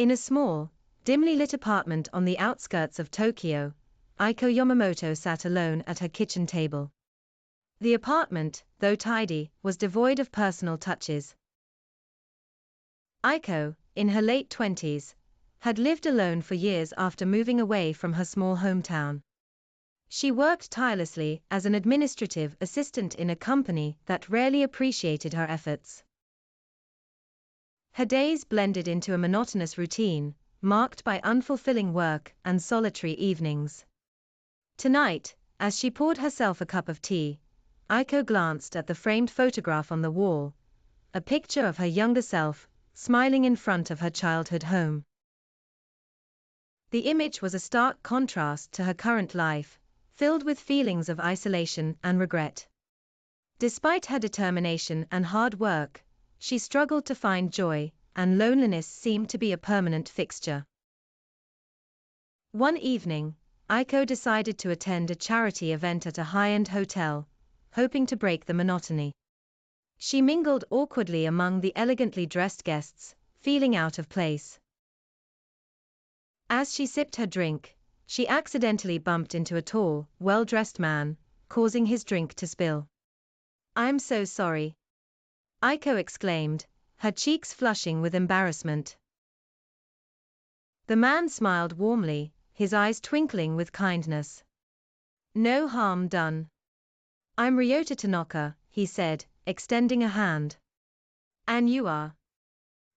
In a small, dimly lit apartment on the outskirts of Tokyo, Aiko Yamamoto sat alone at her kitchen table. The apartment, though tidy, was devoid of personal touches. Aiko, in her late 20s, had lived alone for years after moving away from her small hometown. She worked tirelessly as an administrative assistant in a company that rarely appreciated her efforts. Her days blended into a monotonous routine, marked by unfulfilling work and solitary evenings. Tonight, as she poured herself a cup of tea, Aiko glanced at the framed photograph on the wall, a picture of her younger self, smiling in front of her childhood home. The image was a stark contrast to her current life, filled with feelings of isolation and regret. Despite her determination and hard work, she struggled to find joy, and loneliness seemed to be a permanent fixture. One evening, Aiko decided to attend a charity event at a high-end hotel, hoping to break the monotony. She mingled awkwardly among the elegantly dressed guests, feeling out of place. As she sipped her drink, she accidentally bumped into a tall, well-dressed man, causing his drink to spill. "I'm so sorry," Aiko exclaimed, her cheeks flushing with embarrassment. The man smiled warmly, his eyes twinkling with kindness. "No harm done. I'm Ryota Tanaka," he said, extending a hand. "And you are?"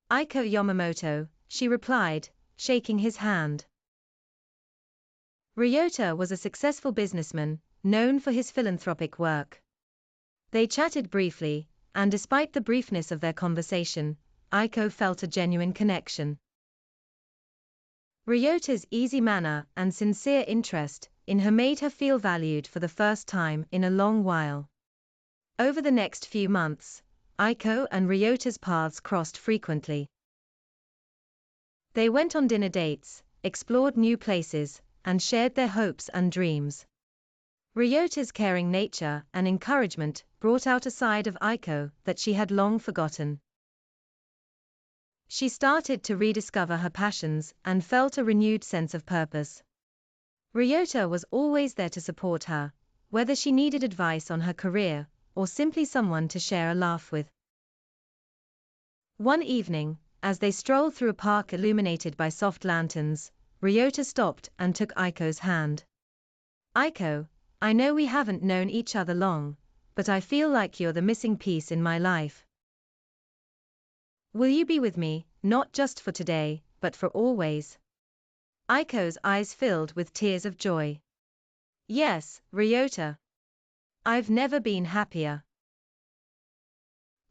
"Aiko Yamamoto," she replied, shaking his hand. Ryota was a successful businessman, known for his philanthropic work. They chatted briefly, and despite the briefness of their conversation, Aiko felt a genuine connection. Ryota's easy manner and sincere interest in her made her feel valued for the first time in a long while. Over the next few months, Aiko and Ryota's paths crossed frequently. They went on dinner dates, explored new places, and shared their hopes and dreams. Ryota's caring nature and encouragement brought out a side of Aiko that she had long forgotten. She started to rediscover her passions and felt a renewed sense of purpose. Ryota was always there to support her, whether she needed advice on her career or simply someone to share a laugh with. One evening, as they strolled through a park illuminated by soft lanterns, Ryota stopped and took Aiko's hand. "Aiko, I know we haven't known each other long, but I feel like you're the missing piece in my life. Will you be with me, not just for today, but for always?" Aiko's eyes filled with tears of joy. "Yes, Ryota. I've never been happier."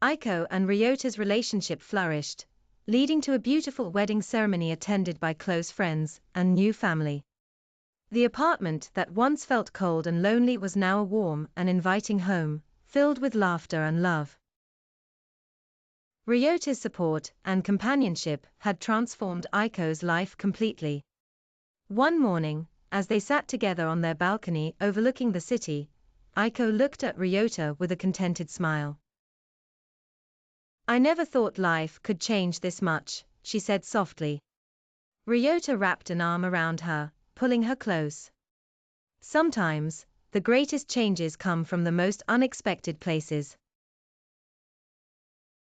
Aiko and Ryota's relationship flourished, leading to a beautiful wedding ceremony attended by close friends and new family. The apartment that once felt cold and lonely was now a warm and inviting home, filled with laughter and love. Ryota's support and companionship had transformed Aiko's life completely. One morning, as they sat together on their balcony overlooking the city, Aiko looked at Ryota with a contented smile. "I never thought life could change this much," she said softly. Ryota wrapped an arm around her, pulling her close. "Sometimes, the greatest changes come from the most unexpected places."